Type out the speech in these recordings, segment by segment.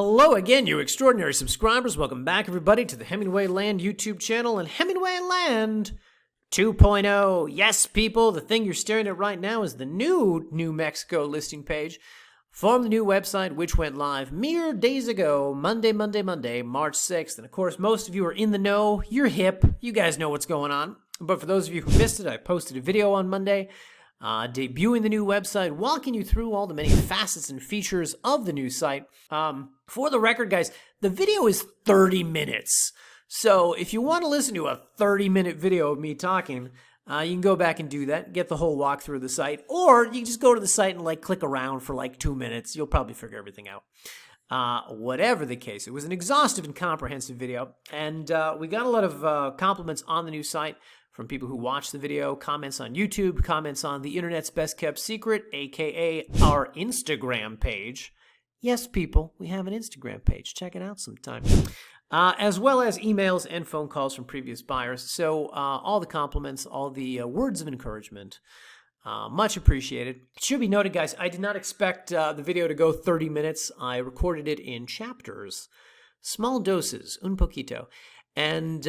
Hello again, you extraordinary subscribers. Welcome back, everybody, to the Hemingway Land YouTube channel and Hemingway Land 2.0. Yes, people, the thing you're staring at right now is the new New Mexico listing page from the new website, which went live mere days ago, Monday, March 6th. And of course, most of you are in the know. You're hip. You guys know what's going on. But for those of you who missed it, I posted a video on Monday debuting the new website, walking you through all the many facets and features of the new site. For the record, guys, the video is 30 minutes. So if you want to listen to a 30-minute video of me talking, you can go back and do that, get the whole walkthrough of the site, or you can just go to the site and click around for 2 minutes. You'll probably figure everything out. Whatever the case, it was an exhaustive and comprehensive video, and we got a lot of compliments on the new site from people who watched the video, comments on YouTube, comments on the internet's best-kept secret, aka our Instagram page. Yes, people, we have an Instagram page. Check it out sometime. As well as emails and phone calls from previous buyers. So all the compliments, all the words of encouragement, much appreciated. It should be noted, guys, I did not expect the video to go 30 minutes. I recorded it in chapters, small doses, un poquito. And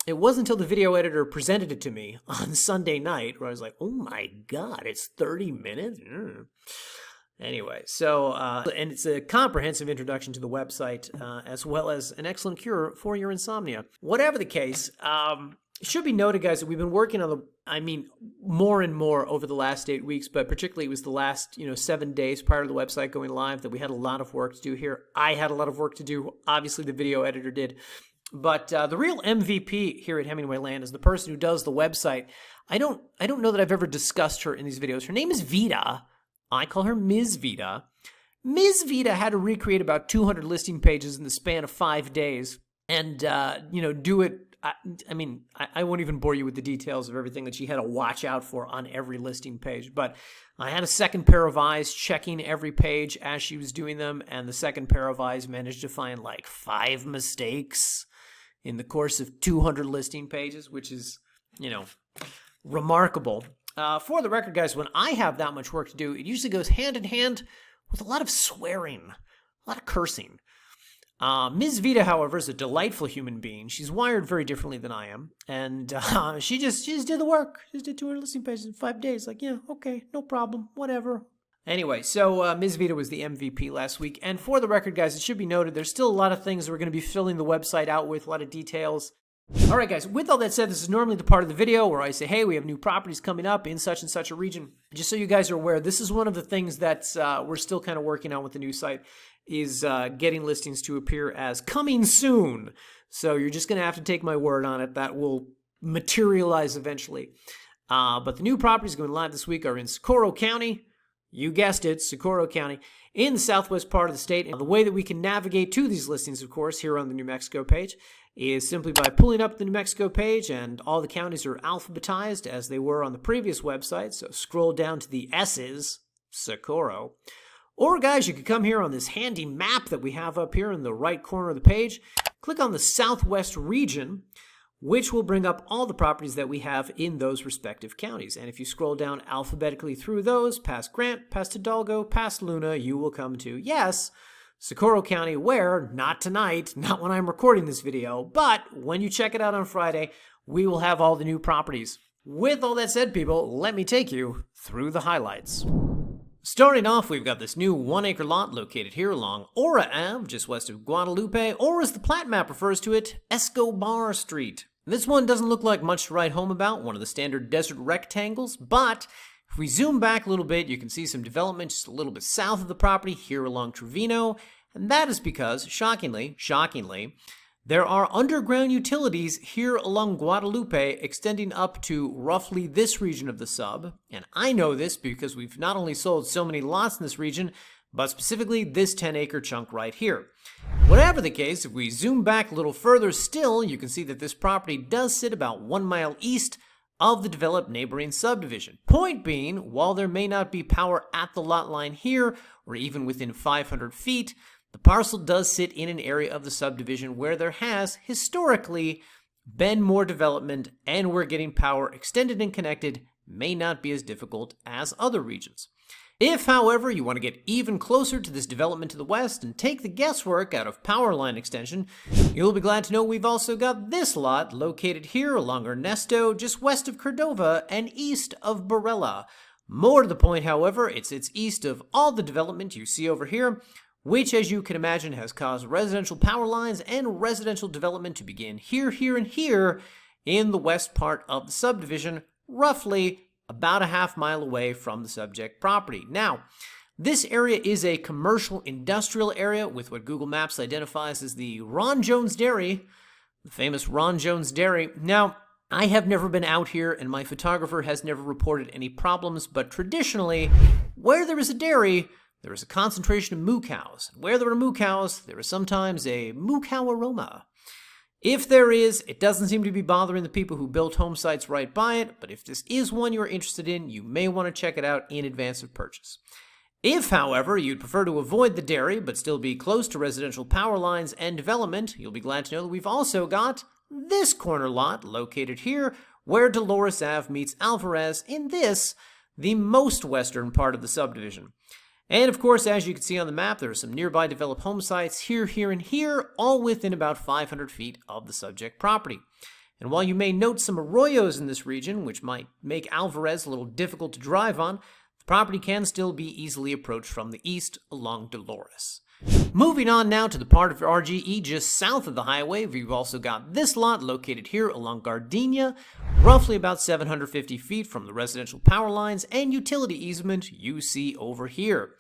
it wasn't until the video editor presented it to me on Sunday night where I was like, oh my God, it's 30 minutes? Anyway, so, and it's a comprehensive introduction to the website, as well as an excellent cure for your insomnia. Whatever the case, it should be noted, guys, that we've been working on more and more over the last 8 weeks, but particularly it was the last, 7 days prior to the website going live that we had a lot of work to do here. I had a lot of work to do. Obviously, the video editor did. But the real MVP here at Hemingway Land is the person who does the website. I don't know that I've ever discussed her in these videos. Her name is Vita. I call her Ms. Vita. Ms. Vita had to recreate about 200 listing pages in the span of 5 days and, do it. I won't even bore you with the details of everything that she had to watch out for on every listing page. But I had a second pair of eyes checking every page as she was doing them, and the second pair of eyes managed to find 5 mistakes in the course of 200 listing pages, which is, remarkable. For the record, guys, when I have that much work to do, it usually goes hand in hand with a lot of swearing, a lot of cursing. Ms. Vita, however, is a delightful human being. She's wired very differently than I am, and she just did the work. She just did 200 listing pages in 5 days. Yeah, okay, no problem, whatever. Anyway, so Ms. Vita was the MVP last week, and for the record, guys, it should be noted there's still a lot of things we're going to be filling the website out with, a lot of details. All right, guys, with all that said, this is normally the part of the video where I say, hey, we have new properties coming up in such and such a region. Just so you guys are aware, this is one of the things that we're still kind of working on with the new site, is getting listings to appear as coming soon. So you're just going to have to take my word on it. That will materialize eventually. But the new properties going live this week are in Socorro County. You guessed it, Socorro County, in the southwest part of the state. And the way that we can navigate to these listings, of course, here on the New Mexico page, is simply by pulling up the New Mexico page, and all the counties are alphabetized as they were on the previous website. So scroll down to the S's, Socorro. Or, guys, you could come here on this handy map that we have up here in the right corner of the page. Click on the Southwest region, which will bring up all the properties that we have in those respective counties. And if you scroll down alphabetically through those, past Grant, past Hidalgo, past Luna, you will come to, yes, Socorro County, where, not tonight, not when I'm recording this video, but when you check it out on Friday, we will have all the new properties. With all that said, people, let me take you through the highlights. Starting off, we've got this new 1-acre lot located here along Ora Ave, just west of Guadalupe, or as the plat map refers to it, Escobar Street. This one doesn't look like much to write home about, one of the standard desert rectangles, but if we zoom back a little bit, you can see some development just a little bit south of the property here along Trevino, and that is because, shockingly, there are underground utilities here along Guadalupe extending up to roughly this region of the sub, and I know this because we've not only sold so many lots in this region, but specifically this 10-acre chunk right here. Whatever the case, if we zoom back a little further still, you can see that this property does sit about 1 mile east of the developed neighboring subdivision. Point being, while there may not be power at the lot line here, or even within 500 feet, the parcel does sit in an area of the subdivision where there has, historically, been more development, and where getting power extended and connected may not be as difficult as other regions. If, however, you want to get even closer to this development to the west and take the guesswork out of power line extension, you'll be glad to know we've also got this lot located here along Ernesto, just west of Cordova and east of Barella. More to the point, however, it's east of all the development you see over here, which, as you can imagine, has caused residential power lines and residential development to begin here, here, and here in the west part of the subdivision, roughly about a half-mile away from the subject property. Now, this area is a commercial industrial area with what Google Maps identifies as the Ron Jones Dairy, the famous Ron Jones Dairy. Now, I have never been out here and my photographer has never reported any problems, but traditionally, where there is a dairy, there is a concentration of moo cows. Where there are moo cows, there is sometimes a moo cow aroma. If there is, it doesn't seem to be bothering the people who built home sites right by it, but if this is one you're interested in, you may want to check it out in advance of purchase. If, however, you'd prefer to avoid the dairy but still be close to residential power lines and development, you'll be glad to know that we've also got this corner lot located here where Dolores Ave meets Alvarez in this, the most western part of the subdivision. And of course, as you can see on the map, there are some nearby developed home sites here, here, and here, all within about 500 feet of the subject property. And while you may note some arroyos in this region, which might make Alvarez a little difficult to drive on, the property can still be easily approached from the east along Dolores. Moving on now to the part of RGE just south of the highway, we've also got this lot located here along Gardenia, roughly about 750 feet from the residential power lines and utility easement you see over here.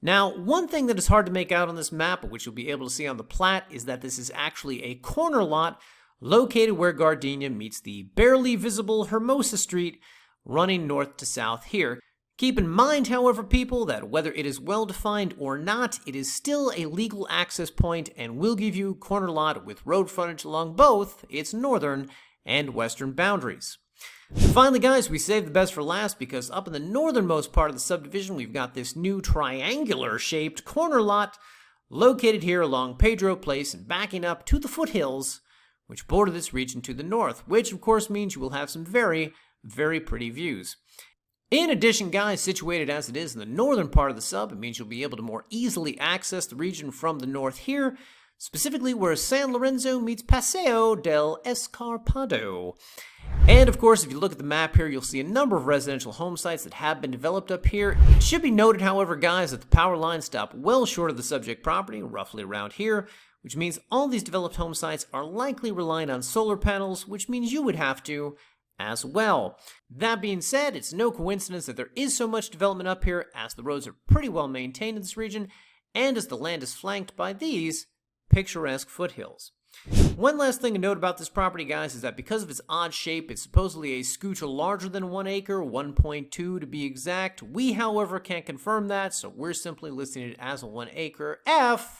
Now, one thing that is hard to make out on this map, which you'll be able to see on the plat, is that this is actually a corner lot located where Gardenia meets the barely visible Hermosa Street running north to south here. Keep in mind, however, people, that whether it is well-defined or not, it is still a legal access point and will give you corner lot with road frontage along both its northern and western boundaries. Finally, guys, we saved the best for last because up in the northernmost part of the subdivision, we've got this new triangular-shaped corner lot located here along Pedro Place and backing up to the foothills, which border this region to the north, which of course means you will have some very, very pretty views. In addition, guys, situated as it is in the northern part of the sub, it means you'll be able to more easily access the region from the north here, specifically where San Lorenzo meets Paseo del Escarpado. And of course, if you look at the map here, you'll see a number of residential home sites that have been developed up here. It should be noted, however, guys, that the power lines stop well short of the subject property, roughly around here, which means all these developed home sites are likely relying on solar panels, which means you would have to as well. That being said, it's no coincidence that there is so much development up here, as the roads are pretty well maintained in this region, and as the land is flanked by these picturesque foothills. One last thing to note about this property, guys, is that because of its odd shape, it's supposedly a scooch larger than 1 acre, 1.2 to be exact. We, however, can't confirm that, so we're simply listing it as a 1 acre FYI.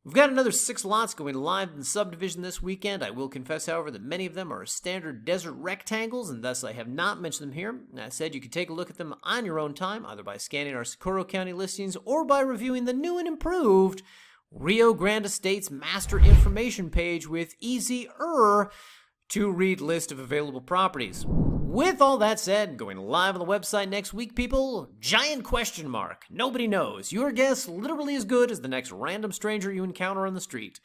We've got another 6 lots going live in the subdivision this weekend. I will confess, however, that many of them are standard desert rectangles, and thus I have not mentioned them here. As I said, you can take a look at them on your own time, either by scanning our Socorro County listings or by reviewing the new and improved Rio Grande Estates Master Information page with easier-to-read list of available properties. With all that said, going live on the website next week, people, giant question mark. Nobody knows. Your guess literally as good as the next random stranger you encounter on the street.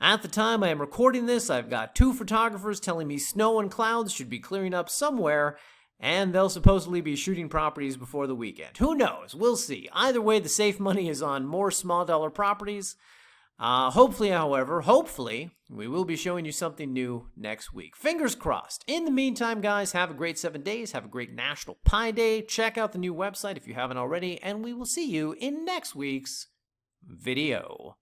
At the time I am recording this, I've got 2 photographers telling me snow and clouds should be clearing up somewhere, and they'll supposedly be shooting properties before the weekend. Who knows? We'll see. Either way, the safe money is on more small dollar properties. Hopefully, however, we will be showing you something new next week. Fingers crossed. In the meantime, guys, have a great 7 days. Have a great National Pie Day. Check out the new website if you haven't already, and we will see you in next week's video.